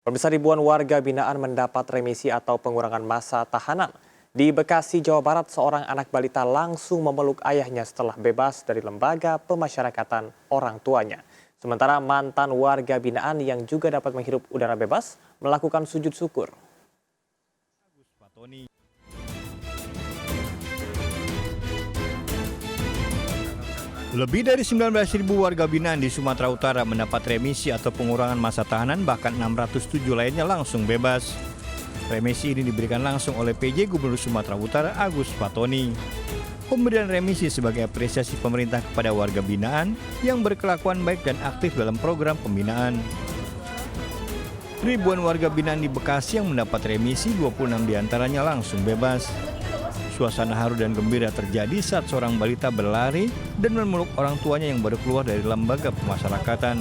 Pemirsa, ribuan warga binaan mendapat remisi atau pengurangan masa tahanan. Di Bekasi, Jawa Barat, seorang anak balita langsung memeluk ayahnya setelah bebas dari lembaga pemasyarakatan orang tuanya. Sementara mantan warga binaan yang juga dapat menghirup udara bebas melakukan sujud syukur. Lebih dari 19.000 warga binaan di Sumatera Utara mendapat remisi atau pengurangan masa tahanan, bahkan 607 lainnya langsung bebas. Remisi ini diberikan langsung oleh PJ Gubernur Sumatera Utara Agus Fatoni. Pemberian remisi sebagai apresiasi pemerintah kepada warga binaan yang berkelakuan baik dan aktif dalam program pembinaan. Ribuan warga binaan di Bekasi yang mendapat remisi, 26 diantaranya langsung bebas. Suasana haru dan gembira terjadi saat seorang balita berlari dan memeluk orang tuanya yang baru keluar dari lembaga pemasyarakatan.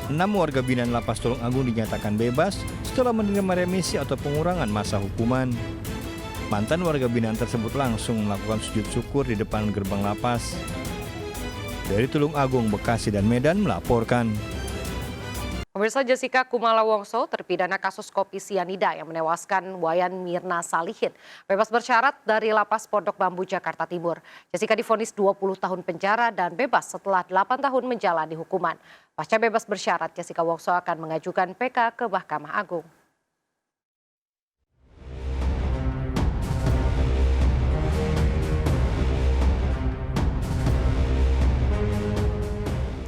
6 warga binaan Lapas Tulung Agung dinyatakan bebas setelah menerima remisi atau pengurangan masa hukuman. Mantan warga binaan tersebut langsung melakukan sujud syukur di depan gerbang lapas. Dari Tulung Agung, Bekasi, dan Medan melaporkan. Pemirsa, Jessica Kumala Wongso, terpidana kasus kopi sianida yang menewaskan Wayan Mirna Salihin, bebas bersyarat dari Lapas Pondok Bambu, Jakarta Timur. Jessica divonis 20 tahun penjara dan bebas setelah 8 tahun menjalani hukuman. Pasca bebas bersyarat, Jessica Wongso akan mengajukan PK ke Mahkamah Agung.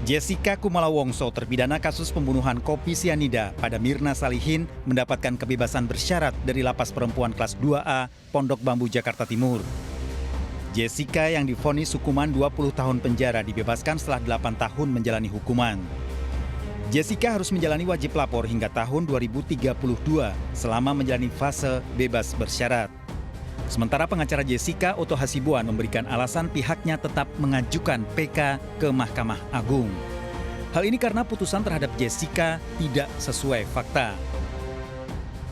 Jessica Kumala Wongso, terpidana kasus pembunuhan kopi sianida pada Mirna Salihin, mendapatkan kebebasan bersyarat dari Lapas Perempuan kelas 2A Pondok Bambu, Jakarta Timur. Jessica yang divonis hukuman 20 tahun penjara dibebaskan setelah 8 tahun menjalani hukuman. Jessica harus menjalani wajib lapor hingga tahun 2032 selama menjalani fase bebas bersyarat. Sementara pengacara Jessica, Otto Hasibuan, memberikan alasan pihaknya tetap mengajukan PK ke Mahkamah Agung. Hal ini karena putusan terhadap Jessica tidak sesuai fakta.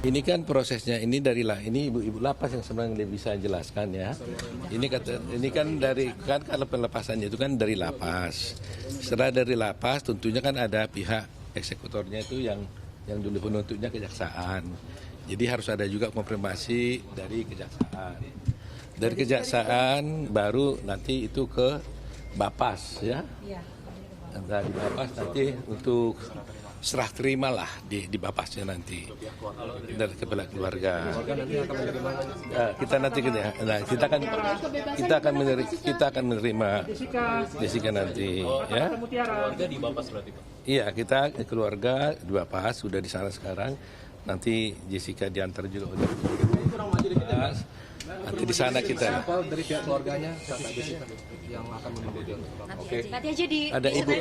Ini kan prosesnya ini ibu-ibu lapas yang sebenarnya bisa jelaskan ya. Ini kan kalau pelepasannya itu kan dari lapas. Setelah dari lapas tentunya kan ada pihak eksekutornya itu yang dulu penuntutnya kejaksaan. Jadi harus ada juga konfirmasi dari kejaksaan. Dari kejaksaan baru nanti itu ke Bapas ya. Dari Bapas nanti untuk serah terima lah di Bapasnya nanti dari kepala keluarga. Kita nanti kita akan menerima Jessica nanti ya. Iya, kita keluarga di Bapas sudah di sana sekarang. Nanti Jessica diantar juga oleh nanti di sana kita. Dari pihak keluarganya Kakak Jessica yang akan menunggu dia. Oke. Ada ibu.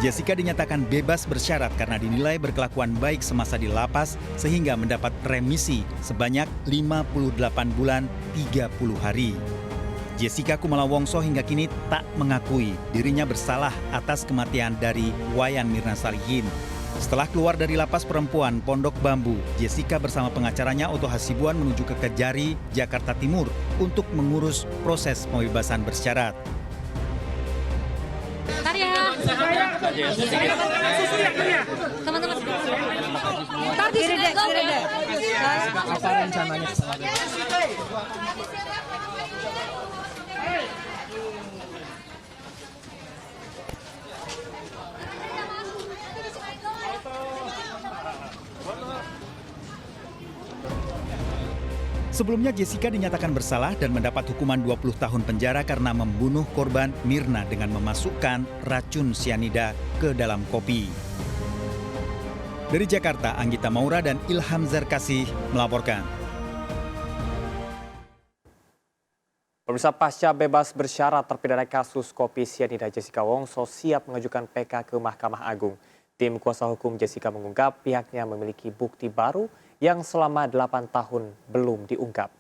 Jessica dinyatakan bebas bersyarat karena dinilai berkelakuan baik semasa di lapas sehingga mendapat remisi sebanyak 58 bulan 30 hari. Jessica Kumala Wongso hingga kini tak mengakui dirinya bersalah atas kematian dari Wayan Mirna Salihin. Setelah keluar dari Lapas Perempuan Pondok Bambu, Jessica bersama pengacaranya Otto Hasibuan menuju ke Kejari, Jakarta Timur untuk mengurus proses pembebasan bersyarat. Teman-teman, Apa rencananya? Sebelumnya Jessica dinyatakan bersalah dan mendapat hukuman 20 tahun penjara karena membunuh korban Mirna dengan memasukkan racun sianida ke dalam kopi. Dari Jakarta, Anggita Maura dan Ilham Zarkasih melaporkan. Pemirsa, pasca bebas bersyarat terpidana kasus kopi sianida, Jessica Wongso siap mengajukan PK ke Mahkamah Agung. Tim kuasa hukum Jessica mengungkap pihaknya memiliki bukti baru yang selama 8 tahun belum diungkap.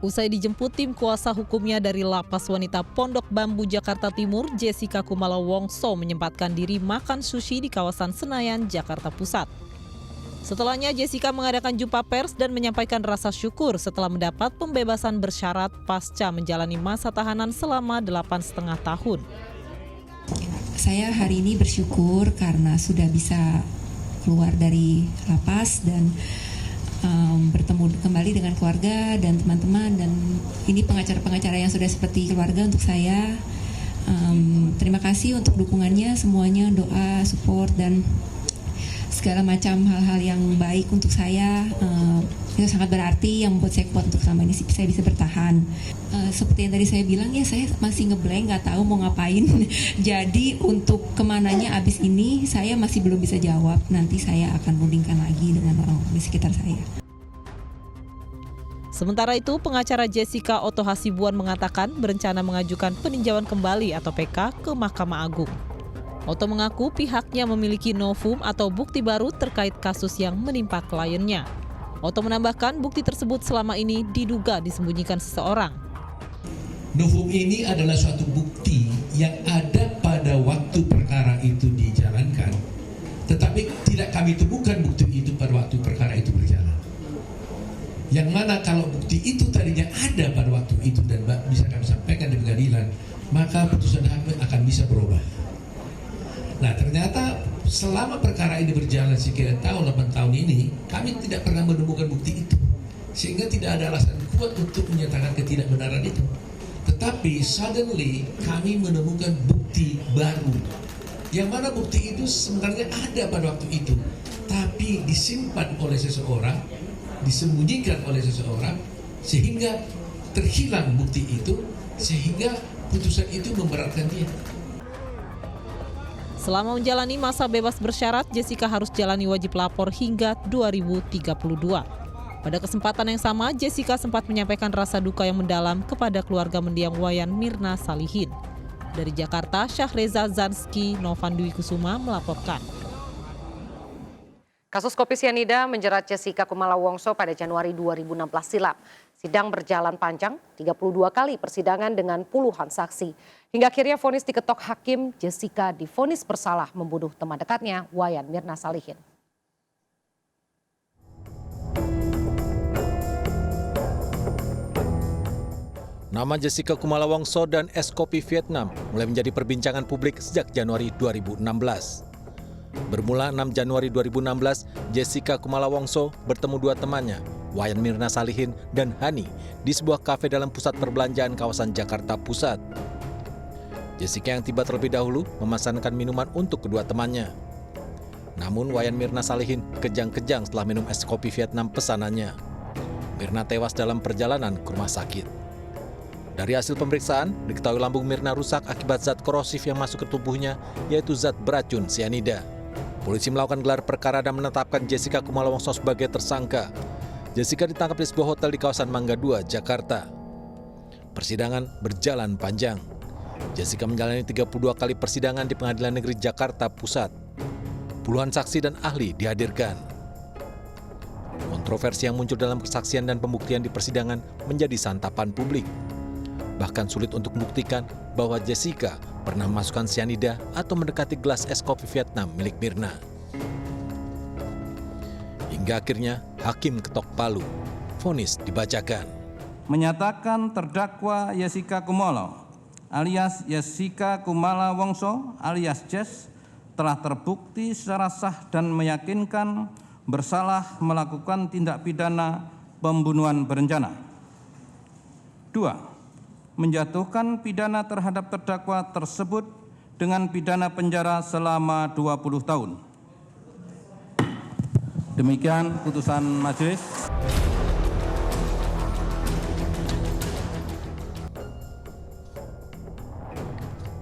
usai dijemput tim kuasa hukumnya dari Lapas Wanita Pondok Bambu, Jakarta Timur, Jessica Kumala Wongso menyempatkan diri makan sushi di kawasan Senayan, Jakarta Pusat. Setelahnya, Jessica mengadakan jumpa pers dan menyampaikan rasa syukur setelah mendapat pembebasan bersyarat pasca menjalani masa tahanan selama 8,5 tahun. Saya hari ini bersyukur karena sudah bisa keluar dari lapas dan bertemu kembali dengan keluarga dan teman-teman, dan ini pengacara-pengacara yang sudah seperti keluarga untuk saya. Terima kasih untuk dukungannya semuanya, doa, support, dan segala macam hal-hal yang baik untuk saya. Itu sangat berarti, yang membuat saya kuat untuk selama ini saya bisa bertahan. Seperti yang tadi saya bilang, ya saya masih ngeblank, nggak tahu mau ngapain. Jadi untuk kemananya abis ini saya masih belum bisa jawab. Nanti saya akan rundingkan lagi dengan orang di sekitar saya. Sementara itu, pengacara Jessica Otto Hasibuan mengatakan berencana mengajukan peninjauan kembali atau PK ke Mahkamah Agung. Otto mengaku pihaknya memiliki novum atau bukti baru terkait kasus yang menimpa kliennya. Otto menambahkan bukti tersebut selama ini diduga disembunyikan seseorang. Novum ini adalah suatu bukti yang ada pada waktu perkara itu dijalankan, tetapi tidak kami temukan bukti itu pada waktu perkara itu berjalan. Yang mana kalau bukti itu tadinya ada pada waktu itu dan bisa kami sampaikan di pengadilan, maka putusan hakim akan bisa berubah. Nah, ternyata selama perkara ini berjalan sekian tahun, 8 tahun ini, kami tidak pernah menemukan bukti itu. Sehingga tidak ada alasan kuat untuk menyatakan ketidakbenaran itu. Tetapi suddenly kami menemukan bukti baru. Yang mana bukti itu sebenarnya ada pada waktu itu, tapi disimpan oleh seseorang, disembunyikan oleh seseorang, sehingga terhilang bukti itu, sehingga putusan itu memberatkan dia. Selama menjalani masa bebas bersyarat, Jessica harus jalani wajib lapor hingga 2032. Pada kesempatan yang sama, Jessica sempat menyampaikan rasa duka yang mendalam kepada keluarga mendiang Wayan Mirna Salihin. Dari Jakarta, Syahreza Zanski, Novan Dwi Kusuma melaporkan. Kasus kopi sianida menjerat Jessica Kumala Wongso pada Januari 2016 silam. Sidang berjalan panjang, 32 kali persidangan dengan puluhan saksi. Hingga akhirnya vonis diketok hakim, Jessica divonis bersalah membunuh teman dekatnya, Wayan Mirna Salihin. Nama Jessica Kumala Wongso dan es kopi Vietnam mulai menjadi perbincangan publik sejak Januari 2016. Bermula 6 Januari 2016, Jessica Kumala Wongso bertemu dua temannya, Wayan Mirna Salihin dan Hani, di sebuah kafe dalam pusat perbelanjaan kawasan Jakarta Pusat. Jessica yang tiba terlebih dahulu memesankan minuman untuk kedua temannya. Namun Wayan Mirna Salihin kejang-kejang setelah minum es kopi Vietnam pesanannya. Mirna tewas dalam perjalanan ke rumah sakit. Dari hasil pemeriksaan, diketahui lambung Mirna rusak akibat zat korosif yang masuk ke tubuhnya, yaitu zat beracun sianida. Polisi melakukan gelar perkara dan menetapkan Jessica Kumala Wongso sebagai tersangka. Jessica ditangkap di sebuah hotel di kawasan Mangga 2, Jakarta. Persidangan berjalan panjang. Jessica menjalani 32 kali persidangan di Pengadilan Negeri Jakarta Pusat. Puluhan saksi dan ahli dihadirkan. Kontroversi yang muncul dalam kesaksian dan pembuktian di persidangan menjadi santapan publik. Bahkan sulit untuk membuktikan bahwa Jessica pernah memasukkan sianida atau mendekati gelas es kopi Vietnam milik Mirna. Hingga akhirnya hakim ketok palu, vonis dibacakan. Menyatakan terdakwa Jessica Kumala alias Jessica Kumala Wongso alias Jess telah terbukti secara sah dan meyakinkan bersalah melakukan tindak pidana pembunuhan berencana. 2. Menjatuhkan pidana terhadap terdakwa tersebut dengan pidana penjara selama 20 tahun. Demikian putusan majelis.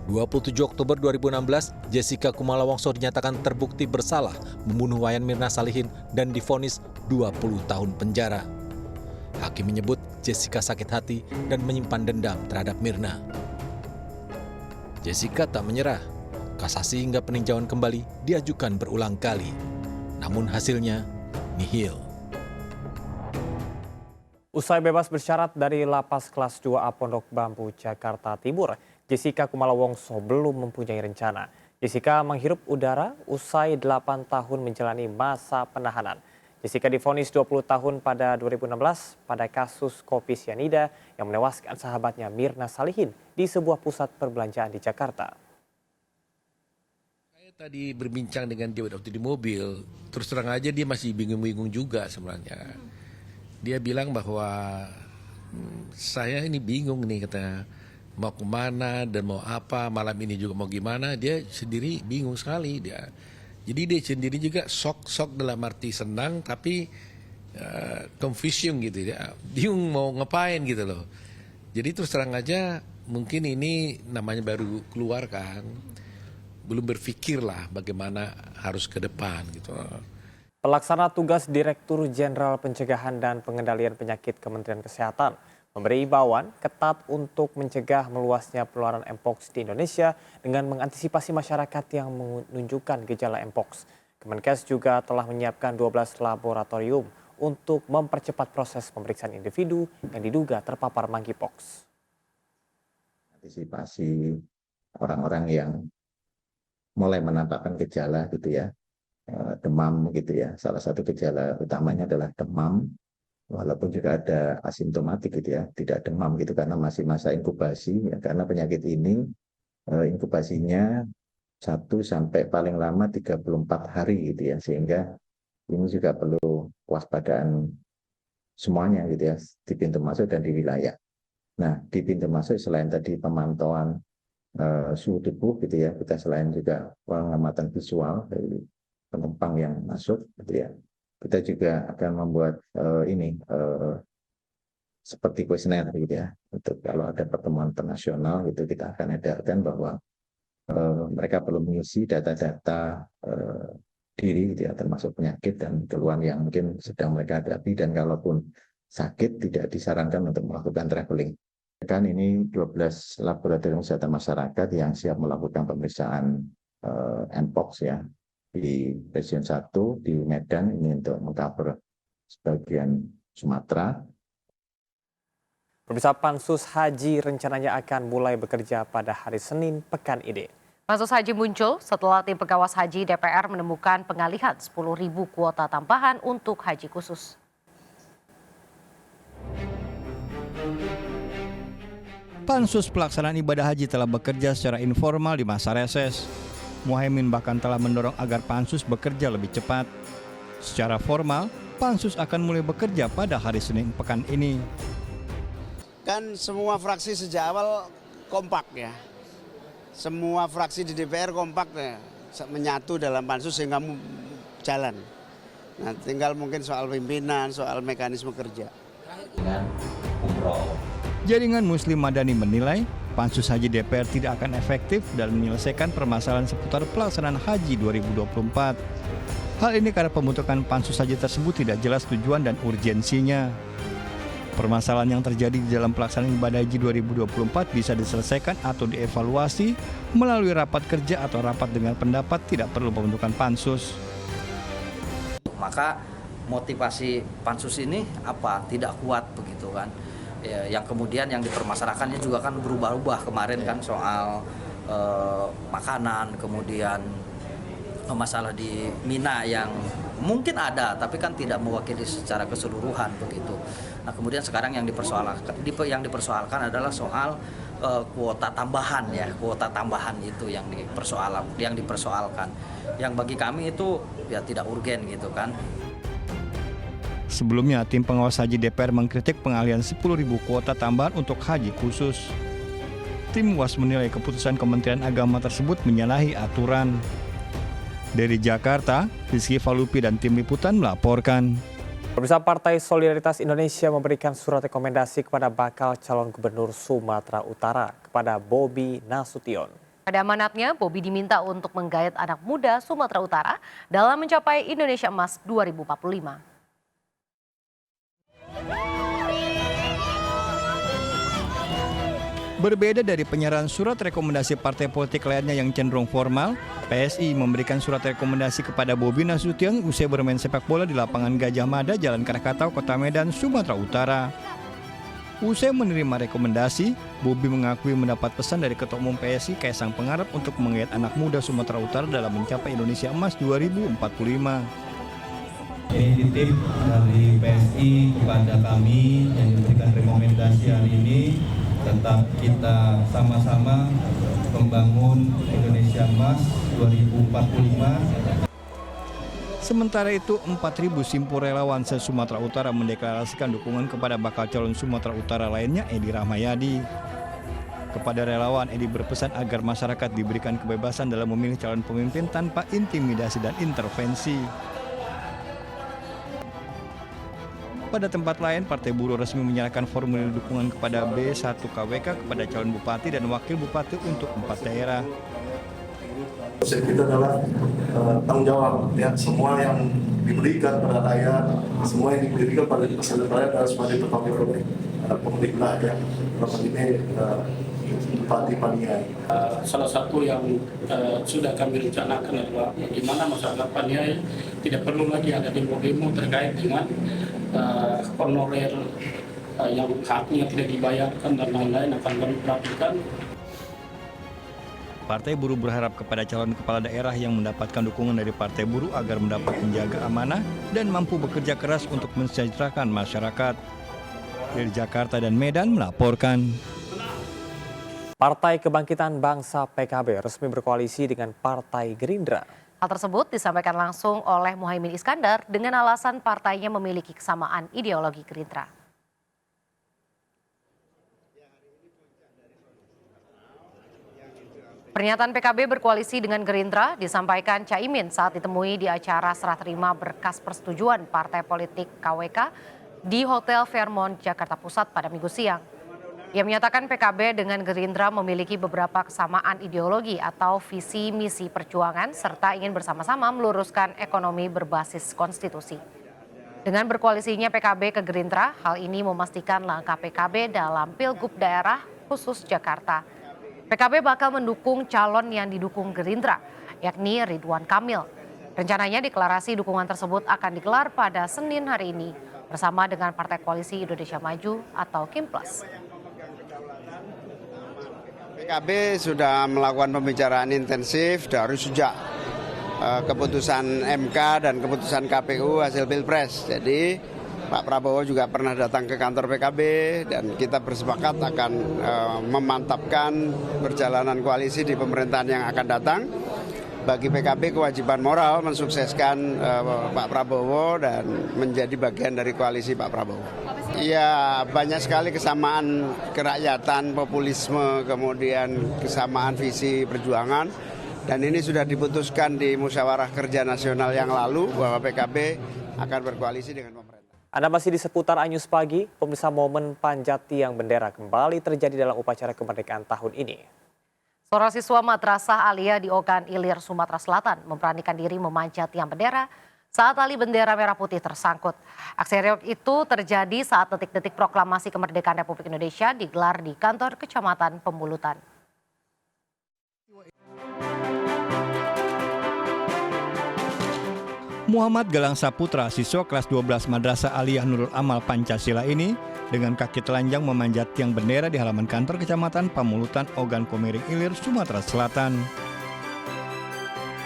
(27 Oktober 2016), Jessica Kumala Wongso dinyatakan terbukti bersalah membunuh Wayan Mirna Salihin dan divonis 20 tahun penjara. Hakim menyebut Jessica sakit hati dan menyimpan dendam terhadap Mirna. Jessica tak menyerah. Kasasi hingga peninjauan kembali diajukan berulang kali. Namun hasilnya nihil. Usai bebas bersyarat dari Lapas Kelas 2A Pondok Bambu, Jakarta Timur, Jessica Kumala Wongso belum mempunyai rencana. Jessica menghirup udara usai 8 tahun menjalani masa penahanan. Jessica divonis 20 tahun pada 2016 pada kasus kopi sianida yang menewaskan sahabatnya Mirna Salihin di sebuah pusat perbelanjaan di Jakarta. Saya tadi berbincang dengan dia waktu di mobil, terus terang aja dia masih bingung-bingung juga sebenarnya. Dia bilang bahwa saya ini bingung nih, katanya mau kemana dan mau apa, malam ini juga mau gimana, dia sendiri bingung sekali dia. Jadi dia sendiri juga sok dalam arti senang tapi confusion gitu ya, bingung mau ngapain gitu loh. Jadi terus terang aja mungkin ini namanya baru keluar kan, belum berpikir lah bagaimana harus ke depan gitu. Pelaksana tugas Direktur Jenderal Pencegahan dan Pengendalian Penyakit Kementerian Kesehatan memberi imbauan ketat untuk mencegah meluasnya penularan Mpox di Indonesia dengan mengantisipasi masyarakat yang menunjukkan gejala Mpox. Kemenkes juga telah menyiapkan 12 laboratorium untuk mempercepat proses pemeriksaan individu yang diduga terpapar monkeypox. Antisipasi orang-orang yang mulai menampakkan gejala gitu ya, demam gitu ya. Salah satu gejala utamanya adalah demam. Walaupun juga ada asimptomatik gitu ya, tidak demam gitu karena masih masa inkubasi ya, karena penyakit ini inkubasinya 1 sampai paling lama 34 hari gitu ya, sehingga ini juga perlu waspadaan semuanya gitu ya, di pintu masuk dan di wilayah. Nah, di pintu masuk selain tadi pemantauan suhu tubuh gitu ya, kita selain juga pengamatan visual dari penumpang yang masuk gitu ya, kita juga akan membuat seperti kuesioner gitu ya, untuk kalau ada pertemuan internasional gitu kita akan edarkan bahwa mereka perlu mengisi data-data diri gitu ya, termasuk penyakit dan keluhan yang mungkin sedang mereka hadapi, dan kalaupun sakit tidak disarankan untuk melakukan traveling. Kan ini 12 laboratorium kesehatan masyarakat yang siap melakukan pemeriksaan Mpox ya, di region 1 di Medan ini untuk mengcover sebagian Sumatera. Pemirsa, Pansus Haji rencananya akan mulai bekerja pada hari Senin pekan ini. Pansus Haji muncul setelah tim pengawas haji DPR menemukan pengalihan 10.000 kuota tambahan untuk haji khusus. Pansus pelaksanaan ibadah haji telah bekerja secara informal di masa reses. Muhaimin bahkan telah mendorong agar Pansus bekerja lebih cepat. Secara formal, Pansus akan mulai bekerja pada hari Senin pekan ini. Kan semua fraksi sejak awal kompak ya. Semua fraksi di DPR kompak ya, menyatu dalam Pansus sehingga jalan. Nah, tinggal mungkin soal pimpinan, soal mekanisme kerja. Jaringan Muslim Madani menilai Pansus Haji DPR tidak akan efektif dalam menyelesaikan permasalahan seputar pelaksanaan haji 2024. Hal ini karena pembentukan Pansus Haji tersebut tidak jelas tujuan dan urgensinya. Permasalahan yang terjadi di dalam pelaksanaan ibadah haji 2024 bisa diselesaikan atau dievaluasi melalui rapat kerja atau rapat dengan pendapat, tidak perlu pembentukan Pansus. Maka motivasi Pansus ini apa? Tidak kuat begitu kan. Yang kemudian yang dipermasalahkannya juga kan berubah-ubah kemarin kan soal makanan, kemudian masalah di Mina yang mungkin ada tapi kan tidak mewakili secara keseluruhan begitu. Nah kemudian sekarang yang dipersoalkan adalah soal kuota tambahan ya, kuota tambahan itu yang dipersoalkan. Yang bagi kami itu ya tidak urgen gitu kan. Sebelumnya, tim pengawas haji DPR mengkritik pengalihan 10.000 kuota tambahan untuk haji khusus. Tim UAS menilai keputusan Kementerian Agama tersebut menyalahi aturan. Dari Jakarta, Rizky Falupi dan tim liputan melaporkan. Pemirsa, Partai Solidaritas Indonesia memberikan surat rekomendasi kepada bakal calon gubernur Sumatera Utara kepada Bobi Nasution. Pada amanatnya, Bobi diminta untuk menggait anak muda Sumatera Utara dalam mencapai Indonesia Emas 2045. Berbeda dari penyerahan surat rekomendasi partai politik lainnya yang cenderung formal, PSI memberikan surat rekomendasi kepada Bobi Nasution usai bermain sepak bola di lapangan Gajah Mada, Jalan Krakatau, Kota Medan, Sumatera Utara. Usai menerima rekomendasi, Bobi mengakui mendapat pesan dari Ketua Umum PSI Kaisang Pangarep untuk menggait anak muda Sumatera Utara dalam mencapai Indonesia Emas 2045. Ini titip dari PSI kepada kami yang diberikan rekomendasi hari ini, tetap kita sama-sama membangun Indonesia Emas 2045. Sementara itu, 4.000 simpul relawan se-Sumatera Utara mendeklarasikan dukungan kepada bakal calon Sumatera Utara lainnya, Edi Rahmayadi. Kepada relawan, Edi berpesan agar masyarakat diberikan kebebasan dalam memilih calon pemimpin tanpa intimidasi dan intervensi. Pada tempat lain, Partai Buruh resmi menyerahkan formulir dukungan kepada B1 KWK kepada calon bupati dan wakil bupati untuk 4 daerah. Konsep kita adalah tanggung jawab, ya, semua yang diberikan pada rakyat, semua yang diberikan pada peserta rakyat harus ditanggung oleh pemerintah, ya. Dalam ini Bupati Paniai. Salah satu yang sudah kami rencanakan adalah bagaimana masyarakat Paniai tidak perlu lagi ada demo-demo terkait dengan honorer yang haknya tidak dibayarkan dan lain-lain akan kami perhatikan. Partai Buruh berharap kepada calon kepala daerah yang mendapatkan dukungan dari Partai Buruh agar mendapat menjaga amanah dan mampu bekerja keras untuk mensejahterakan masyarakat. Dari Jakarta dan Medan melaporkan. Partai Kebangkitan Bangsa PKB resmi berkoalisi dengan Partai Gerindra. Hal tersebut disampaikan langsung oleh Muhaimin Iskandar dengan alasan partainya memiliki kesamaan ideologi Gerindra. Pernyataan PKB berkoalisi dengan Gerindra disampaikan Caimin saat ditemui di acara serah terima berkas persetujuan partai politik KWK di Hotel Fairmont, Jakarta Pusat pada Minggu siang. Ia menyatakan PKB dengan Gerindra memiliki beberapa kesamaan ideologi atau visi misi perjuangan serta ingin bersama-sama meluruskan ekonomi berbasis konstitusi. Dengan berkoalisinya PKB ke Gerindra, hal ini memastikan langkah PKB dalam Pilgub daerah khusus Jakarta. PKB bakal mendukung calon yang didukung Gerindra, yakni Ridwan Kamil. Rencananya deklarasi dukungan tersebut akan digelar pada Senin hari ini bersama dengan Partai Koalisi Indonesia Maju atau KIMPLAS. PKB sudah melakukan pembicaraan intensif dari sejak keputusan MK dan keputusan KPU hasil Pilpres. Jadi Pak Prabowo juga pernah datang ke kantor PKB dan kita bersepakat akan memantapkan perjalanan koalisi di pemerintahan yang akan datang. Bagi PKB kewajiban moral mensukseskan Pak Prabowo dan menjadi bagian dari koalisi Pak Prabowo. Ya, banyak sekali kesamaan kerakyatan, populisme, kemudian kesamaan visi perjuangan. Dan ini sudah diputuskan di Musyawarah Kerja Nasional yang lalu bahwa PKB akan berkoalisi dengan pemerintah. Anda masih di seputar Anyus Pagi, pemirsa. Momen panjat tiang bendera kembali terjadi dalam upacara kemerdekaan tahun ini. Seorang siswa Madrasah Aliyah di Ogan Ilir, Sumatera Selatan memberanikan diri memanjat tiang bendera saat tali bendera merah putih tersangkut. Aksi heroik itu terjadi saat detik-detik proklamasi kemerdekaan Republik Indonesia digelar di kantor Kecamatan Pembulutan. Muhammad Galang Saputra, siswa kelas 12 Madrasah Aliyah Nurul Amal Pancasila ini dengan kaki telanjang memanjat tiang bendera di halaman kantor Kecamatan Pamulutan, Ogan Komering Ilir, Sumatera Selatan.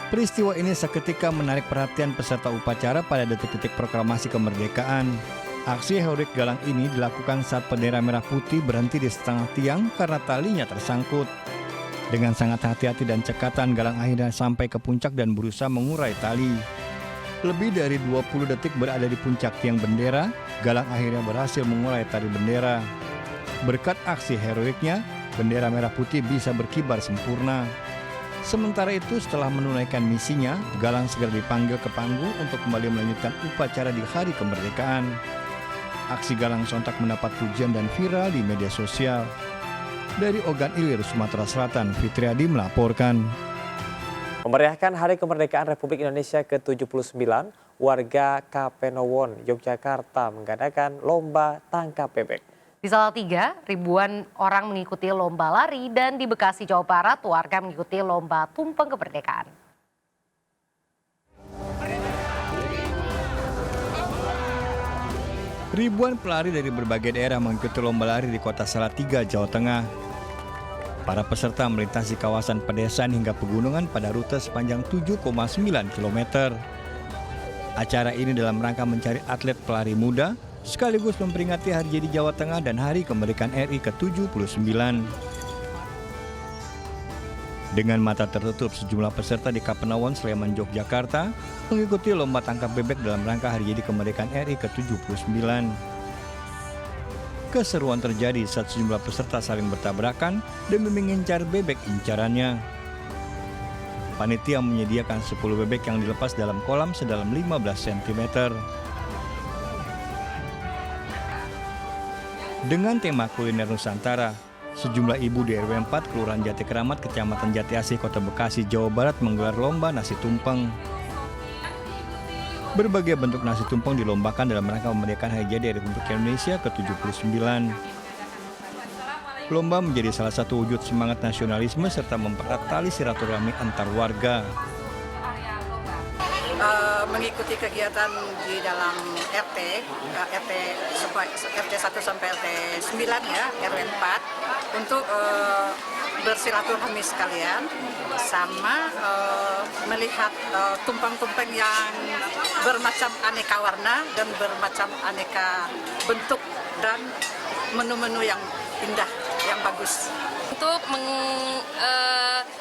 Peristiwa ini seketika menarik perhatian peserta upacara pada detik-detik proklamasi kemerdekaan. Aksi heroik Galang ini dilakukan saat bendera merah putih berhenti di setengah tiang karena talinya tersangkut. Dengan sangat hati-hati dan cekatan, Galang akhirnya sampai ke puncak dan berusaha mengurai tali. Lebih dari 20 detik berada di puncak tiang bendera, Galang akhirnya berhasil mengurai tali bendera. Berkat aksi heroiknya, bendera merah putih bisa berkibar sempurna. Sementara itu, setelah menunaikan misinya, Galang segera dipanggil ke panggung untuk kembali melanjutkan upacara di hari kemerdekaan. Aksi Galang sontak mendapat pujian dan viral di media sosial. Dari Ogan Ilir, Sumatera Selatan, Fitriadi melaporkan. Memeriahkan Hari Kemerdekaan Republik Indonesia ke-79, warga Kapenowon, Yogyakarta mengadakan lomba tangkap bebek. Di Salatiga, ribuan orang mengikuti lomba lari dan di Bekasi, Jawa Barat, warga mengikuti lomba tumpeng kemerdekaan. Ribuan pelari dari berbagai daerah mengikuti lomba lari di kota Salatiga, Jawa Tengah. Para peserta melintasi kawasan pedesaan hingga pegunungan pada rute sepanjang 7,9 km. Acara ini dalam rangka mencari atlet pelari muda, sekaligus memperingati Hari Jadi Jawa Tengah dan Hari Kemerdekaan RI ke-79. Dengan mata tertutup, sejumlah peserta di Kapanewon, Sleman, Yogyakarta mengikuti lomba tangkap bebek dalam rangka Hari Jadi Kemerdekaan RI ke-79. Keseruan terjadi saat sejumlah peserta saling bertabrakan demi mengincar bebek incarannya. Panitia menyediakan 10 bebek yang dilepas dalam kolam sedalam 15 cm. Dengan tema kuliner Nusantara, sejumlah ibu di RW 4 Kelurahan Jati Keramat, Kecamatan Jati Asih, Kota Bekasi, Jawa Barat menggelar lomba nasi tumpeng. Berbagai bentuk nasi tumpeng dilombakan dalam rangka memeriahkan Hari Jadi Republik Indonesia ke-79. Lomba menjadi salah satu wujud semangat nasionalisme serta mempererat tali silaturahmi antar warga. Mengikuti kegiatan di dalam RT 1 sampai RT 9 ya, RW 4 untuk bersilaturahmi sekalian sama melihat tumpeng-tumpeng yang bermacam aneka warna dan bermacam aneka bentuk dan menu-menu yang indah, yang bagus. Untuk menggali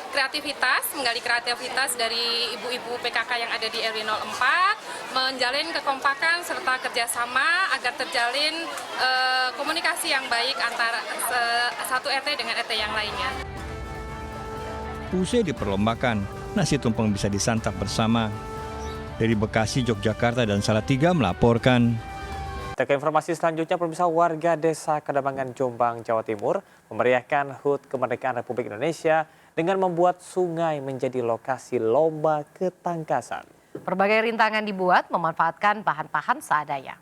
kreativitas dari ibu-ibu PKK yang ada di RW 04, menjalin kekompakan serta kerjasama agar terjalin komunikasi yang baik antara satu RT dengan RT yang lainnya. Usai diperlombakan, nasi tumpeng bisa disantap bersama. Dari Bekasi, Yogyakarta, dan Salatiga melaporkan. Ke informasi selanjutnya, pemirsa, warga Desa Kademangan, Jombang, Jawa Timur memeriahkan HUT Kemerdekaan Republik Indonesia dengan membuat sungai menjadi lokasi lomba ketangkasan. Berbagai rintangan dibuat memanfaatkan bahan-bahan seadanya.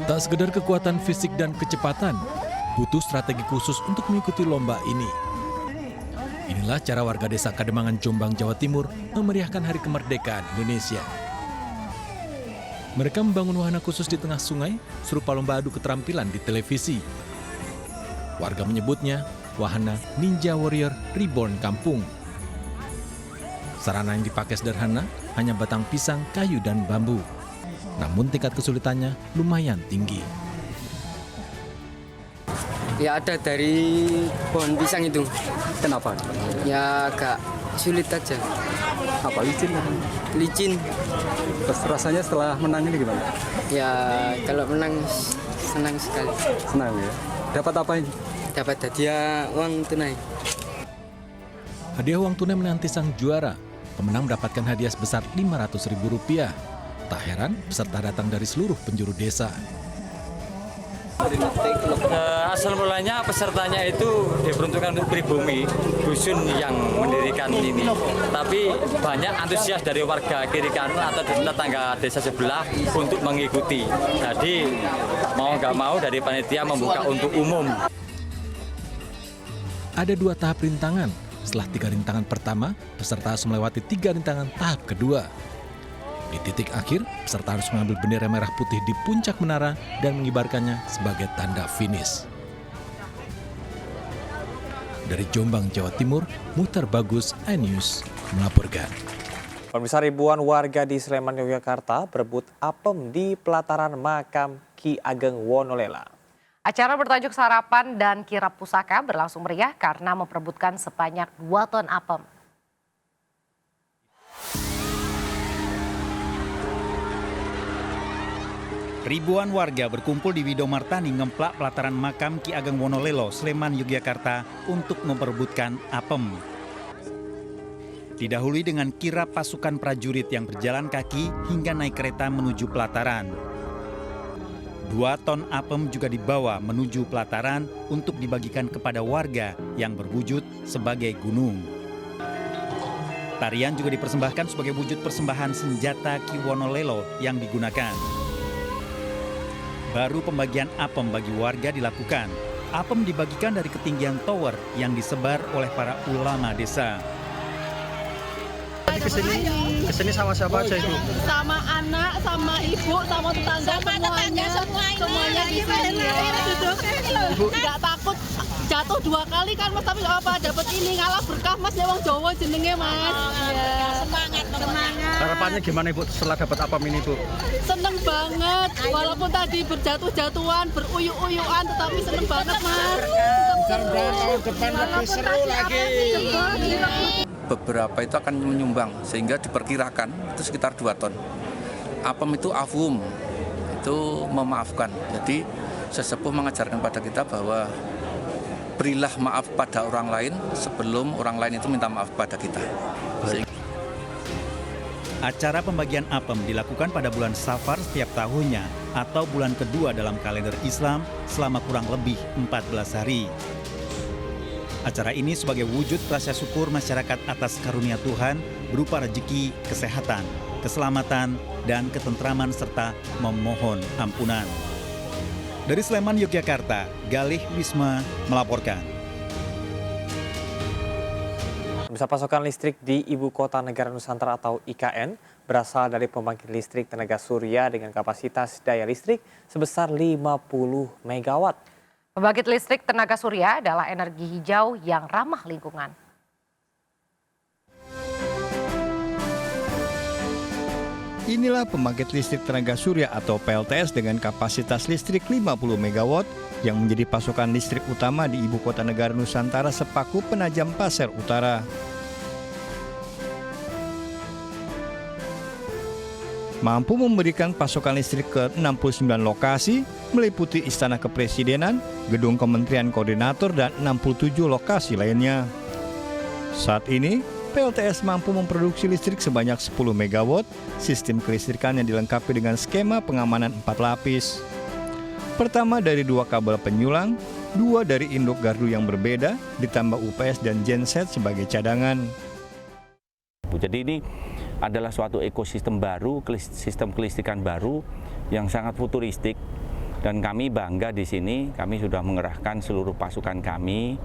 Tak sekedar kekuatan fisik dan kecepatan, butuh strategi khusus untuk mengikuti lomba ini. Inilah cara warga Desa Kademangan, Jombang, Jawa Timur memeriahkan Hari Kemerdekaan Indonesia. Mereka membangun wahana khusus di tengah sungai, serupa lomba adu keterampilan di televisi. Warga menyebutnya wahana Ninja Warrior Reborn Kampung. Sarana yang dipakai sederhana, hanya batang pisang, kayu, dan bambu. Namun tingkat kesulitannya lumayan tinggi. Ya ada dari pohon pisang itu. Kenapa? Ya agak sulit aja. Apa licin? Licin. Terus rasanya setelah menang ini gimana? Ya kalau menang senang sekali. Senang ya. Dapat apa ini? Dapat hadiah uang tunai. Hadiah uang tunai menanti sang juara. Pemenang mendapatkan hadiah sebesar Rp500.000. Tak heran peserta datang dari seluruh penjuru desa. Asal mulanya pesertanya itu diperuntukkan untuk pribumi dusun yang mendirikan ini. Tapi banyak antusias dari warga kiri kanan atau tetangga desa sebelah untuk mengikuti. Jadi mau nggak mau dari panitia membuka untuk umum. Ada 2 tahap rintangan. Setelah 3 rintangan pertama, peserta harus melewati 3 rintangan tahap kedua. Di titik akhir, peserta harus mengambil bendera merah putih di puncak menara dan mengibarkannya sebagai tanda finish. Dari Jombang, Jawa Timur, Muhtar Bagus, iNews melaporkan. Pemirsa, ribuan warga di Sleman, Yogyakarta berebut apem di pelataran makam Ki Ageng Wonolela. Acara bertajuk Sarapan dan Kirap Pusaka berlangsung meriah karena memperebutkan sebanyak 2 ton apem. Ribuan warga berkumpul di Widomartani ngemplak pelataran makam Ki Ageng Wonolelo, Sleman, Yogyakarta untuk memperebutkan apem. Didahului dengan kirap pasukan prajurit yang berjalan kaki hingga naik kereta menuju pelataran. 2 ton apem juga dibawa menuju pelataran untuk dibagikan kepada warga yang berwujud sebagai gunung. Tarian juga dipersembahkan sebagai wujud persembahan senjata Ki Wonolelo yang digunakan. Baru pembagian apem bagi warga dilakukan. Apem dibagikan dari ketinggian tower yang disebar oleh para ulama desa. Kesini sama siapa aja Ibu? Sama anak, sama ibu, sama tetangga, semuanya di sini. Tidak takut jatuh 2 kali kan Mas, tapi apa dapat ini ngalah berkah Mas, ya wong Jawa jenenge Mas. Ya. Semangat. Harapannya gimana Ibu setelah dapat apam ini Bu? Seneng banget, walaupun tadi berjatuh-jatuhan, beruyuk-uyukan, tetapi seneng banget Mas. Mudah-mudahan tahun depan lebih seru lagi. Beberapa itu akan menyumbang sehingga diperkirakan itu sekitar 2 ton. Apem itu afum, itu memaafkan. Jadi sesepuh mengajarkan pada kita bahwa berilah maaf pada orang lain sebelum orang lain itu minta maaf pada kita. Acara pembagian apem dilakukan pada bulan Safar setiap tahunnya atau bulan kedua dalam kalender Islam selama kurang lebih 14 hari. Acara ini sebagai wujud rasa syukur masyarakat atas karunia Tuhan berupa rezeki, kesehatan, keselamatan, dan ketentraman serta memohon ampunan. Dari Sleman, Yogyakarta, Galih Wisma melaporkan. Bisa pasokan listrik di Ibu Kota Negara Nusantara atau IKN berasal dari pembangkit listrik tenaga surya dengan kapasitas daya listrik sebesar 50 MW. Pembangkit listrik tenaga surya adalah energi hijau yang ramah lingkungan. Inilah pembangkit listrik tenaga surya atau PLTS dengan kapasitas listrik 50 MW yang menjadi pasokan listrik utama di Ibu Kota Negara Nusantara Sepaku Penajam Pasir Utara. Mampu memberikan pasokan listrik ke 69 lokasi, meliputi Istana Kepresidenan, Gedung Kementerian Koordinator, dan 67 lokasi lainnya. Saat ini, PLTS mampu memproduksi listrik sebanyak 10 MW, sistem kelistrikan yang dilengkapi dengan skema pengamanan 4 lapis. Pertama dari 2 kabel penyulang, 2 dari induk gardu yang berbeda, ditambah UPS dan genset sebagai cadangan. Jadi ini adalah suatu ekosistem baru, sistem kelistrikan baru yang sangat futuristik, dan kami bangga di sini. Kami sudah mengerahkan seluruh pasukan kami,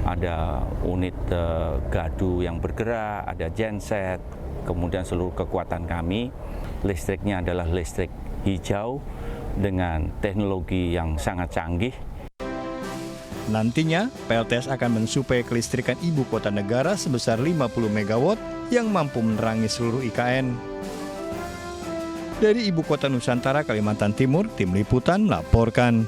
ada unit gardu yang bergerak, ada genset, kemudian seluruh kekuatan kami. Listriknya adalah listrik hijau dengan teknologi yang sangat canggih. Nantinya, PLTS akan mensuplai kelistrikan Ibu Kota Negara sebesar 50 MW yang mampu menerangi seluruh IKN. Dari Ibu Kota Nusantara, Kalimantan Timur, Tim Liputan melaporkan.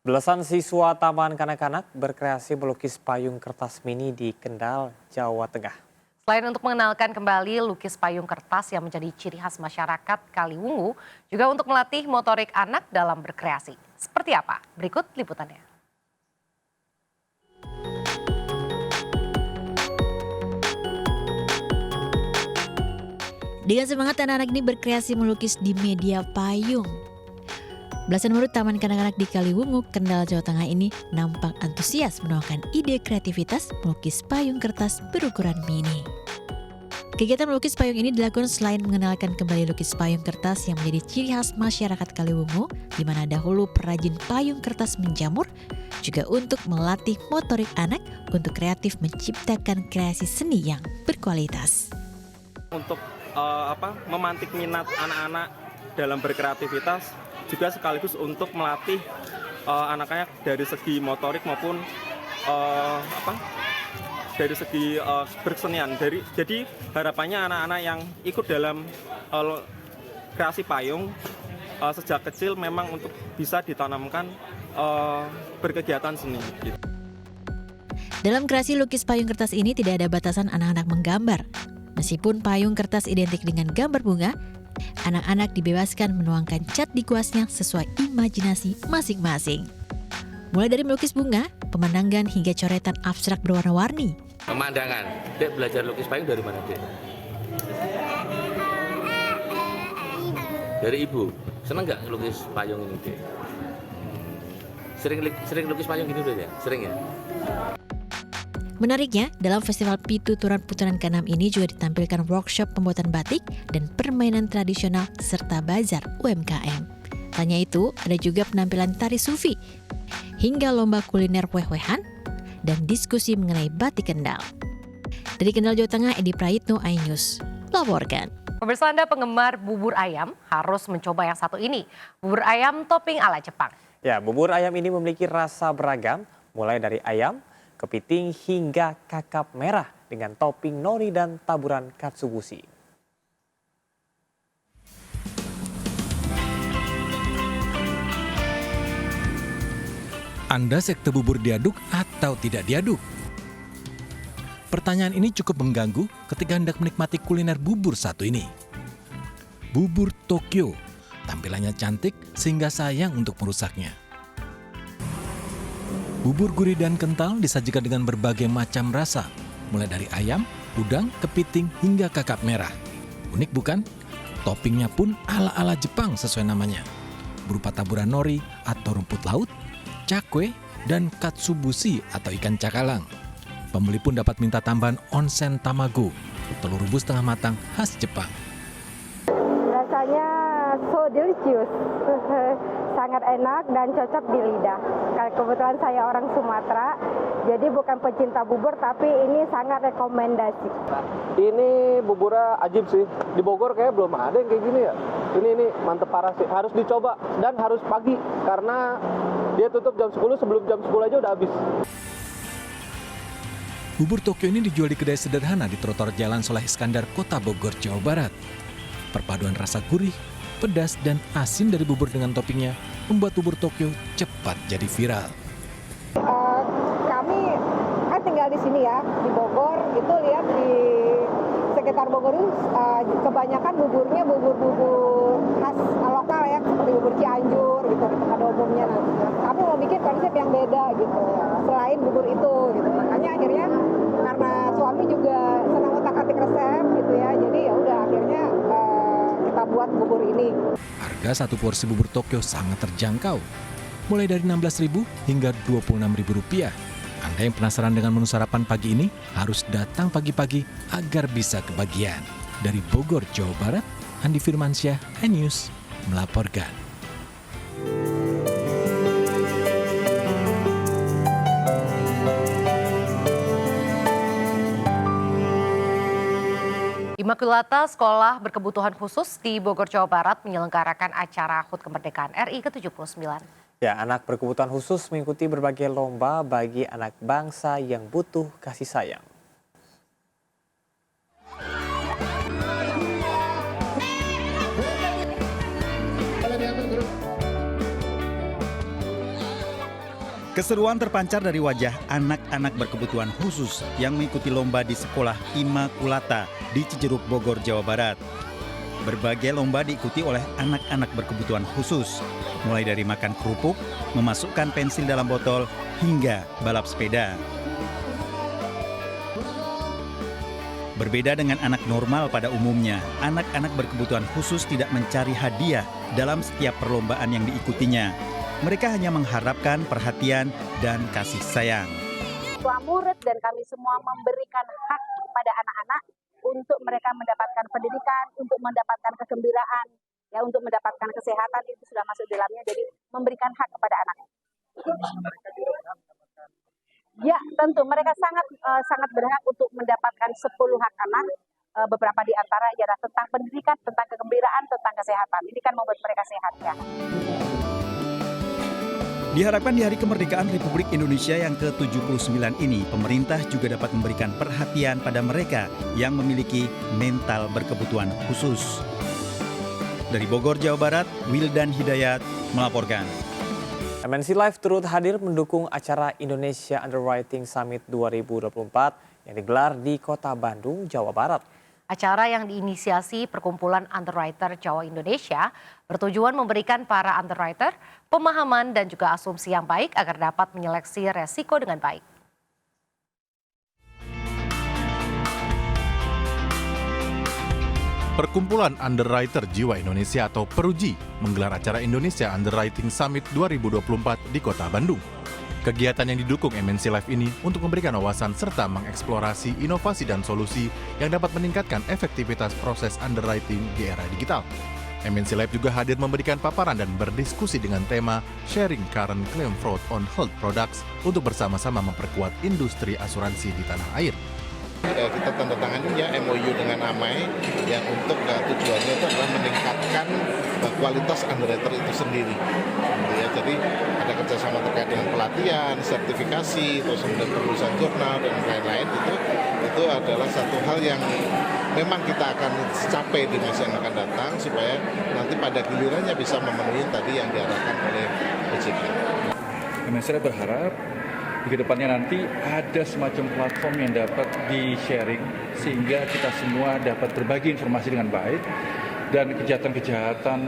Belasan siswa Taman Kanak-Kanak berkreasi melukis payung kertas mini di Kendal, Jawa Tengah. Selain untuk mengenalkan kembali lukis payung kertas yang menjadi ciri khas masyarakat Kaliwungu, juga untuk melatih motorik anak dalam berkreasi. Seperti apa? Berikut liputannya. Dengan semangat anak-anak ini berkreasi melukis di media payung. Belasan murid Taman Kanak-Kanak di Kaliwungu, Kendal, Jawa Tengah ini nampak antusias menuangkan ide kreativitas melukis payung kertas berukuran mini. Kegiatan melukis payung ini dilakukan selain mengenalkan kembali lukis payung kertas yang menjadi ciri khas masyarakat Kaliwungu, di mana dahulu perajin payung kertas menjamur, juga untuk melatih motorik anak untuk kreatif menciptakan kreasi seni yang berkualitas. Untuk memantik minat anak-anak dalam berkreativitas, juga sekaligus untuk melatih anak-anak dari segi motorik maupun dari segi berkesenian. Jadi harapannya anak-anak yang ikut dalam kreasi payung sejak kecil memang untuk bisa ditanamkan berkegiatan seni. Dalam kreasi lukis payung kertas ini tidak ada batasan anak-anak menggambar. Meskipun payung kertas identik dengan gambar bunga, anak-anak dibebaskan menuangkan cat di kuasnya sesuai imajinasi masing-masing. Mulai dari melukis bunga, pemandangan hingga coretan abstrak berwarna-warni. Pemandangan. Dek belajar lukis payung dari mana, Dek? Dari ibu. Senang nggak lukis payung ini, Dek? Sering lukis payung gini, Dek ya? Sering ya? Menariknya, dalam festival Pitu Turan Putaran ke-6 ini juga ditampilkan workshop pembuatan batik dan permainan tradisional serta bazar UMKM. Tanya itu, ada juga penampilan tari sufi, hingga lomba kuliner weh-wehan, dan diskusi mengenai batik Kendal. Dari Kendal, Jawa Tengah, Edi Prayitno, iNews, melaporkan. Pemirsa, Anda penggemar bubur ayam harus mencoba yang satu ini, bubur ayam topping ala Jepang. Ya, bubur ayam ini memiliki rasa beragam, mulai dari ayam, kepiting hingga kakap merah dengan topping nori dan taburan katsubushi. Anda sekte bubur diaduk atau tidak diaduk? Pertanyaan ini cukup mengganggu ketika hendak menikmati kuliner bubur satu ini. Bubur Tokyo, tampilannya cantik sehingga sayang untuk merusaknya. Bubur gurih dan kental disajikan dengan berbagai macam rasa, mulai dari ayam, udang, kepiting, hingga kakap merah. Unik bukan? Toppingnya pun ala-ala Jepang sesuai namanya. Berupa taburan nori atau rumput laut, cakwe, dan katsubushi atau ikan cakalang. Pembeli pun dapat minta tambahan onsen tamago, telur rebus setengah matang khas Jepang. Rasanya so delicious, sangat enak dan cocok di lidah. Kebetulan saya orang Sumatera, jadi bukan pecinta bubur tapi ini sangat rekomendasi. Ini buburnya ajib sih. Di Bogor kayak belum ada yang kayak gini ya. Ini mantep parah sih. Harus dicoba dan harus pagi karena dia tutup jam 10, sebelum jam 10 aja udah habis. Bubur Tokyo ini dijual di kedai sederhana di trotoar Jalan Soleh Iskandar, Kota Bogor, Jawa Barat. Perpaduan rasa gurih, pedas, dan asin dari bubur dengan toppingnya membuat bubur Tokyo cepat jadi viral. Kami kan tinggal di sini ya, di Bogor. Itu lihat di sekitar Bogor itu kebanyakan buburnya bubur-bubur khas lokal ya, seperti bubur Cianjur gitu pada umumnya. Nah, kami mau bikin konsep yang beda gitu, selain bubur itu gitu. Makanya akhirnya karena suami juga senang otak-atik resep gitu ya, jadi ya udah akhirnya kita buat bubur ini. Harga satu porsi bubur Tokyo sangat terjangkau, mulai dari Rp16.000 hingga Rp26.000. Anda yang penasaran dengan menu sarapan pagi ini harus datang pagi-pagi agar bisa kebagian. Dari Bogor, Jawa Barat, Andi Firmansyah, iNews melaporkan. Immaculata Sekolah Berkebutuhan Khusus di Bogor, Jawa Barat menyelenggarakan acara HUT Kemerdekaan RI ke-79. Ya, anak berkebutuhan khusus mengikuti berbagai lomba bagi anak bangsa yang butuh kasih sayang. Keseruan terpancar dari wajah anak-anak berkebutuhan khusus yang mengikuti lomba di sekolah Immaculata di Cijeruk, Bogor, Jawa Barat. Berbagai lomba diikuti oleh anak-anak berkebutuhan khusus, mulai dari makan kerupuk, memasukkan pensil dalam botol, hingga balap sepeda. Berbeda dengan anak normal pada umumnya, anak-anak berkebutuhan khusus tidak mencari hadiah dalam setiap perlombaan yang diikutinya. Mereka hanya mengharapkan perhatian dan kasih sayang. Tua murid dan kami semua memberikan hak kepada anak-anak untuk mereka mendapatkan pendidikan, untuk mendapatkan kegembiraan, ya untuk mendapatkan kesehatan, itu sudah masuk di dalamnya. Jadi memberikan hak kepada anak. Ya, tentu mereka sangat berhak untuk mendapatkan 10 hak anak. Beberapa di antara adalah tentang pendidikan, tentang kegembiraan, tentang kesehatan. Ini kan membuat mereka sehat ya. Diharapkan di Hari Kemerdekaan Republik Indonesia yang ke-79 ini, pemerintah juga dapat memberikan perhatian pada mereka yang memiliki mental berkebutuhan khusus. Dari Bogor, Jawa Barat, Wildan Hidayat melaporkan. MNC Live turut hadir mendukung acara Indonesia Underwriting Summit 2024 yang digelar di Kota Bandung, Jawa Barat. Acara yang diinisiasi Perkumpulan Underwriter Jawa Indonesia bertujuan memberikan para underwriter pemahaman dan juga asumsi yang baik agar dapat menyeleksi resiko dengan baik. Perkumpulan Underwriter Jiwa Indonesia atau PERUJI menggelar acara Indonesia Underwriting Summit 2024 di Kota Bandung. Kegiatan yang didukung MNC Life ini untuk memberikan wawasan serta mengeksplorasi inovasi dan solusi yang dapat meningkatkan efektivitas proses underwriting di era digital. MNC Life juga hadir memberikan paparan dan berdiskusi dengan tema Sharing Current Claim Fraud on Health Products untuk bersama-sama memperkuat industri asuransi di tanah air. Kita tanda tangan ya MOU dengan AMAI yang untuk tujuannya itu adalah meningkatkan kualitas underwriter itu sendiri. Ya, jadi ada kerjasama terkait dengan pelatihan, sertifikasi, terus kemudian penulisan jurnal dan lain-lain itu adalah satu hal yang memang kita akan capai di masa yang akan datang supaya nanti pada gilirannya bisa memenuhi tadi yang diarahkan oleh OJK. Saya berharap di kedepannya nanti ada semacam platform yang dapat di-sharing sehingga kita semua dapat berbagi informasi dengan baik dan kejahatan-kejahatan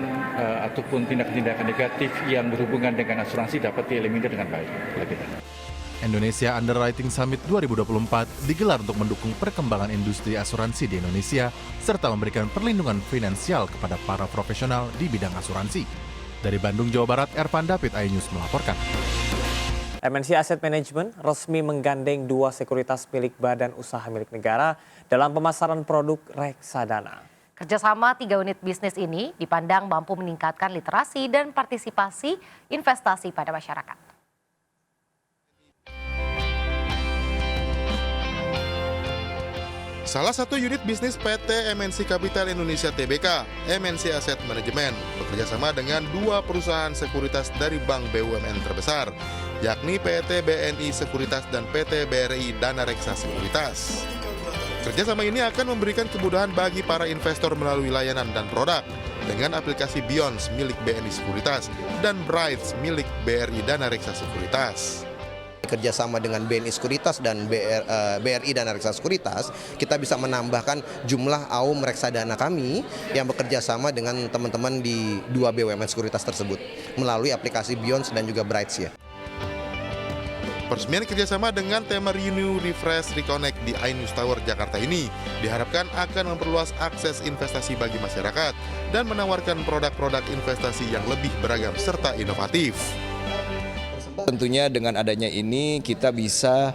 ataupun tindakan-tindakan negatif yang berhubungan dengan asuransi dapat dieliminir dengan baik. Indonesia Underwriting Summit 2024 digelar untuk mendukung perkembangan industri asuransi di Indonesia serta memberikan perlindungan finansial kepada para profesional di bidang asuransi. Dari Bandung, Jawa Barat, Ervan David, iNews melaporkan. MNC Asset Management resmi menggandeng 2 sekuritas milik badan usaha milik negara dalam pemasaran produk reksadana. Kerjasama 3 unit bisnis ini dipandang mampu meningkatkan literasi dan partisipasi investasi pada masyarakat. Salah satu unit bisnis PT MNC Capital Indonesia Tbk, MNC Asset Management, bekerjasama dengan 2 perusahaan sekuritas dari bank BUMN terbesar, yakni PT BNI Sekuritas dan PT BRI Dana Reksa Sekuritas. Kerjasama ini akan memberikan kemudahan bagi para investor melalui layanan dan produk, dengan aplikasi Beyond milik BNI Sekuritas dan Brights milik BRI Dana Reksa Sekuritas. Kerjasama dengan BNI Sekuritas dan BRI Dana Reksa Sekuritas, kita bisa menambahkan jumlah AUM reksadana kami yang bekerja sama dengan teman-teman di 2 BUMN Sekuritas tersebut melalui aplikasi Beyond dan juga Brights ya. Peresmian kerjasama dengan tema Renew, Refresh, Reconnect di iNews Tower Jakarta ini diharapkan akan memperluas akses investasi bagi masyarakat dan menawarkan produk-produk investasi yang lebih beragam serta inovatif. Tentunya dengan adanya ini kita bisa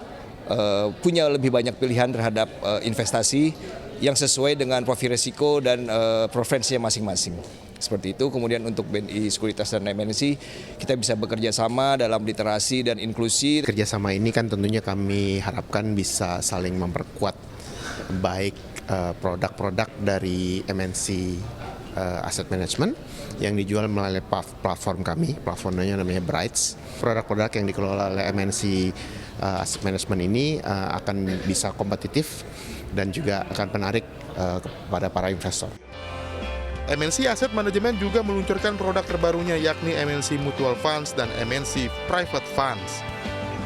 punya lebih banyak pilihan terhadap investasi yang sesuai dengan profil risiko dan preferensinya masing-masing. Seperti itu, kemudian untuk BNI Sekuritas dan MNC kita bisa bekerja sama dalam literasi dan inklusi. Kerjasama ini kan tentunya kami harapkan bisa saling memperkuat baik produk-produk dari MNC Asset Management yang dijual melalui platform kami, platformnya namanya Brights. Produk-produk yang dikelola oleh MNC Asset Management ini akan bisa kompetitif dan juga akan menarik kepada para investor. MNC Asset Management juga meluncurkan produk terbarunya yakni MNC Mutual Funds dan MNC Private Funds.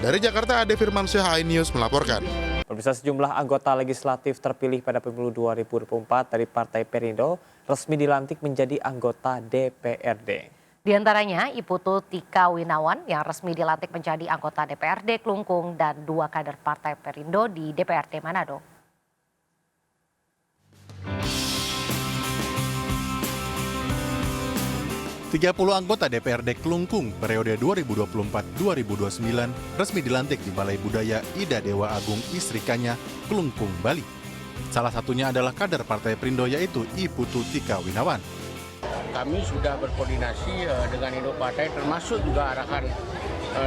Dari Jakarta, Ade Firmansyah, iNews melaporkan. Pemirsa, sejumlah anggota legislatif terpilih pada pemilu 2024 dari Partai Perindo resmi dilantik menjadi anggota DPRD. Di antaranya Iputu Tika Winawan yang resmi dilantik menjadi anggota DPRD Klungkung dan 2 kader Partai Perindo di DPRD Manado. Tiga 30 anggota DPRD Klungkung periode 2024-2029 resmi dilantik di Balai Budaya Ida Dewa Agung Istrikanya, Klungkung, Bali. Salah satunya adalah kader Partai Perindo yaitu Iputu Tika Winawan. Kami sudah berkoordinasi dengan Indo Partai termasuk juga arahan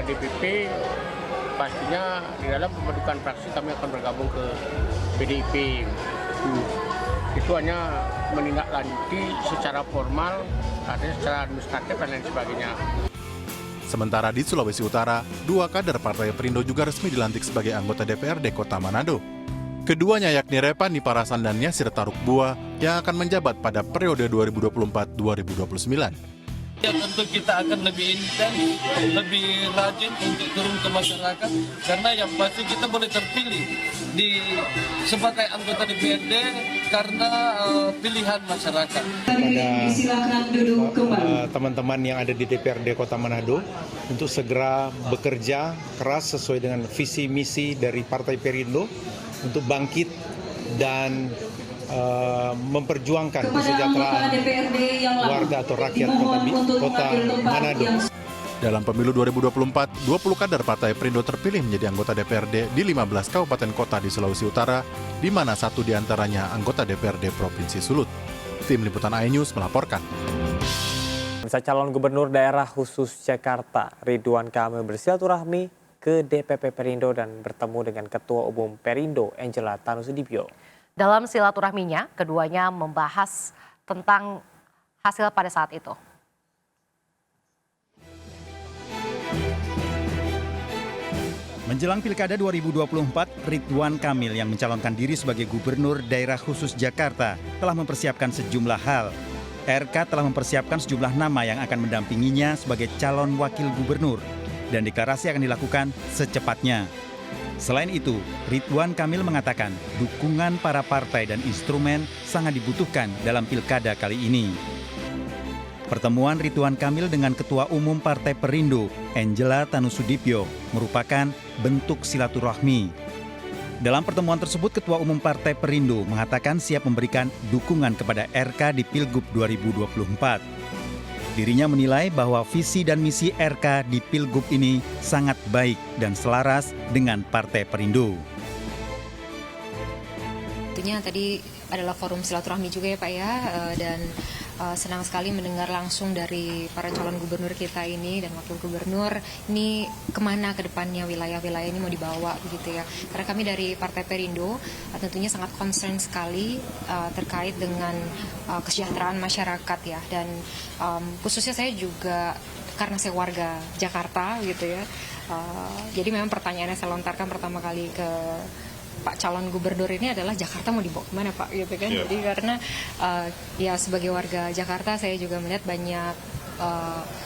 DPP. Pastinya di dalam pembentukan fraksi kami akan bergabung ke PDIP. Itu hanya menindaklanjuti secara formal, artinya secara administratif dan lain sebagainya. Sementara di Sulawesi Utara, 2 kader Partai Perindo juga resmi dilantik sebagai anggota DPRD Kota Manado. Keduanya yakni Repa Niparasan dan Yasir Taruk Bua yang akan menjabat pada periode 2024-2029. Ya, tentu kita akan lebih intens, lebih rajin untuk turun ke masyarakat karena yang pasti kita boleh terpilih sebagai anggota DPRD karena pilihan masyarakat. Pada teman-teman yang ada di DPRD Kota Manado untuk segera bekerja keras sesuai dengan visi misi dari Partai Perindo untuk bangkit dan memperjuangkan kesejahteraan warga atau rakyat kota Manado. Dalam pemilu 2024, 20 kader Partai Perindo terpilih menjadi anggota DPRD di 15 kabupaten kota di Sulawesi Utara, di mana satu diantaranya anggota DPRD Provinsi Sulut. Tim Liputan iNews melaporkan. Bisa calon gubernur daerah khusus Jakarta, Ridwan Kamil bersilaturahmi ke DPP Perindo dan bertemu dengan Ketua Umum Perindo, Angela Tanusudibyo. Dalam silaturahminya, keduanya membahas tentang hasil pada saat itu. Menjelang Pilkada 2024, Ridwan Kamil yang mencalonkan diri sebagai Gubernur Daerah Khusus Jakarta telah mempersiapkan sejumlah hal. RK telah mempersiapkan sejumlah nama yang akan mendampinginya sebagai calon wakil gubernur dan deklarasi akan dilakukan secepatnya. Selain itu, Ridwan Kamil mengatakan dukungan para partai dan instrumen sangat dibutuhkan dalam Pilkada kali ini. Pertemuan Ridwan Kamil dengan Ketua Umum Partai Perindo, Angela Tanusudibyo, merupakan bentuk silaturahmi. Dalam pertemuan tersebut, Ketua Umum Partai Perindo mengatakan siap memberikan dukungan kepada RK di Pilgub 2024. Dirinya menilai bahwa visi dan misi RK di Pilgub ini sangat baik dan selaras dengan Partai Perindo. Tentunya tadi adalah forum silaturahmi juga ya Pak ya, dan senang sekali mendengar langsung dari para calon gubernur kita ini dan wakil gubernur ini kemana ke depannya wilayah-wilayah ini mau dibawa begitu ya. Karena kami dari Partai Perindo tentunya sangat concern sekali terkait dengan kesejahteraan masyarakat ya, dan khususnya saya juga karena saya warga Jakarta gitu ya. Jadi memang pertanyaan yang saya lontarkan pertama kali ke Pak calon gubernur ini adalah Jakarta mau dibawa kemana Pak gitu kan. Yeah. Jadi karena ya sebagai warga Jakarta saya juga melihat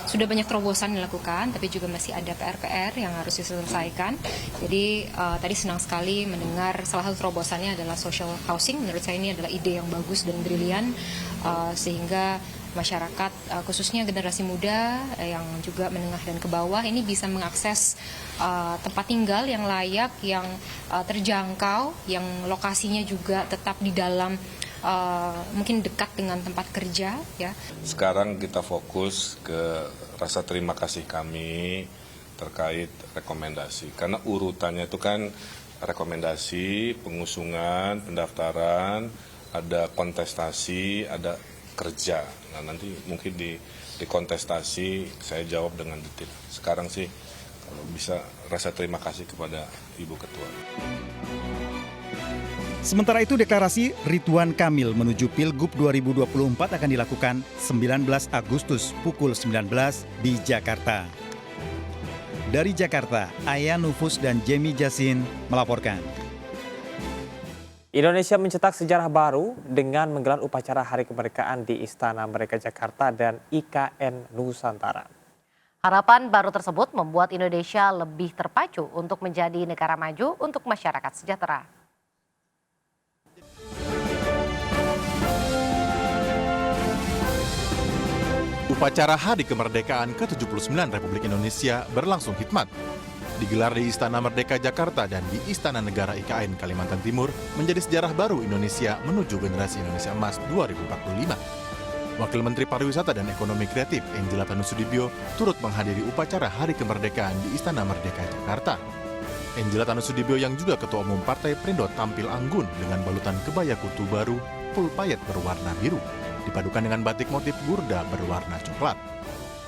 sudah banyak terobosan dilakukan, tapi juga masih ada PR-PR yang harus diselesaikan. Jadi tadi senang sekali mendengar salah satu terobosannya adalah social housing. Menurut saya ini adalah ide yang bagus dan brilian, sehingga masyarakat khususnya generasi muda yang juga menengah dan ke bawah ini bisa mengakses tempat tinggal yang layak, yang terjangkau, yang lokasinya juga tetap di dalam mungkin dekat dengan tempat kerja ya. Sekarang kita fokus ke rasa terima kasih kami terkait rekomendasi, karena urutannya itu kan rekomendasi, pengusungan, pendaftaran, ada kontestasi, ada kerja. Nah nanti mungkin di kontestasi saya jawab dengan detail. Sekarang sih kalau bisa rasa terima kasih kepada Ibu Ketua. Sementara itu deklarasi Ridwan Kamil menuju Pilgub 2024 akan dilakukan 19 Agustus pukul 19 di Jakarta. Dari Jakarta, Aya Nufus dan Jemi Jasin melaporkan. Indonesia mencetak sejarah baru dengan menggelar upacara Hari Kemerdekaan di Istana Merdeka Jakarta dan IKN Nusantara. Harapan baru tersebut membuat Indonesia lebih terpacu untuk menjadi negara maju untuk masyarakat sejahtera. Upacara Hari Kemerdekaan ke-79 Republik Indonesia berlangsung hikmat. Digelar di Istana Merdeka Jakarta dan di Istana Negara IKN Kalimantan Timur menjadi sejarah baru Indonesia menuju generasi Indonesia Emas 2045. Wakil Menteri Pariwisata dan Ekonomi Kreatif Angela Tanusudibyo turut menghadiri upacara Hari Kemerdekaan di Istana Merdeka Jakarta. Angela Tanusudibyo yang juga Ketua Umum Partai Perindo tampil anggun dengan balutan kebaya kutu baru full payet berwarna biru, dipadukan dengan batik motif gurda berwarna coklat.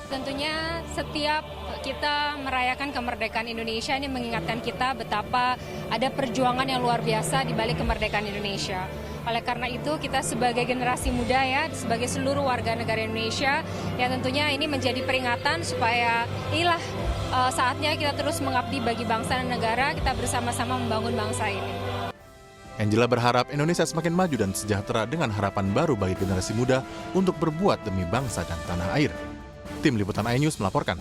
Tentunya setiap kita merayakan kemerdekaan Indonesia ini mengingatkan kita betapa ada perjuangan yang luar biasa di balik kemerdekaan Indonesia. Oleh karena itu kita sebagai generasi muda ya, sebagai seluruh warga negara Indonesia, ya tentunya ini menjadi peringatan supaya inilah saatnya kita terus mengabdi bagi bangsa dan negara, kita bersama-sama membangun bangsa ini. Angela berharap Indonesia semakin maju dan sejahtera dengan harapan baru bagi generasi muda untuk berbuat demi bangsa dan tanah air. Tim Liputan iNews melaporkan.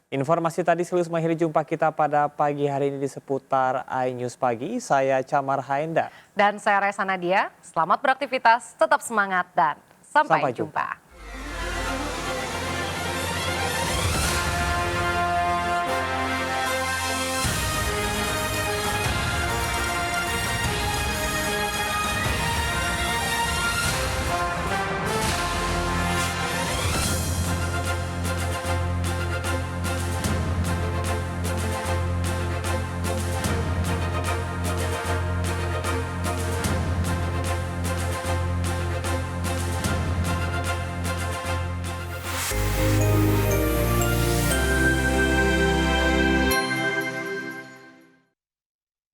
Informasi tadi sekaligus mengakhiri jumpa kita pada pagi hari ini di seputar iNews Pagi. Saya Camar Haenda. Dan saya Resa Nadia. Selamat beraktivitas, tetap semangat dan sampai jumpa.